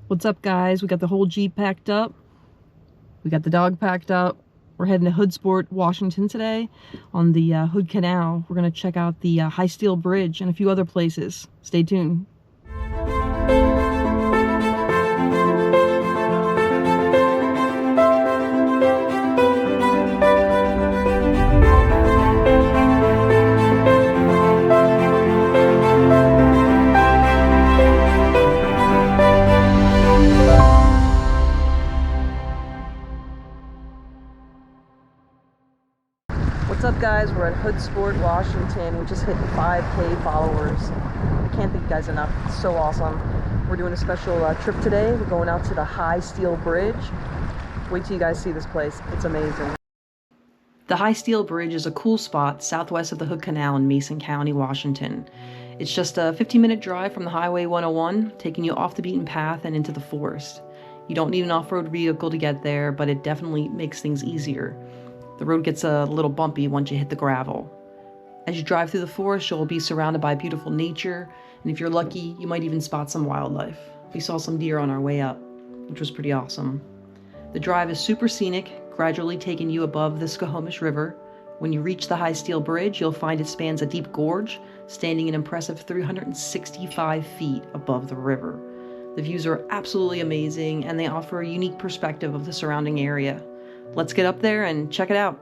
What's up, guys? We got the whole Jeep packed up. We got the dog packed up. We're heading to Hoodsport, Washington today on the Hood Canal. We're going to check out the High Steel Bridge and a few other places. Stay tuned. What's up, guys? We're at Hoodsport, Washington. We just hit 5K followers. I can't thank you guys enough. It's so awesome. We're doing a special trip today. We're going out to the High Steel Bridge. Wait till you guys see this place. It's amazing. The High Steel Bridge is a cool spot southwest of the Hood Canal in Mason County, Washington. It's just a 15-minute drive from the Highway 101, taking you off the beaten path and into the forest. You don't need an off-road vehicle to get there, but it definitely makes things easier. The road gets a little bumpy once you hit the gravel. As you drive through the forest, you'll be surrounded by beautiful nature, and if you're lucky, you might even spot some wildlife. We saw some deer on our way up, which was pretty awesome. The drive is super scenic, gradually taking you above the Skokomish River. When you reach the High Steel Bridge, you'll find it spans a deep gorge, standing an impressive 365 feet above the river. The views are absolutely amazing, and they offer a unique perspective of the surrounding area. Let's get up there and check it out.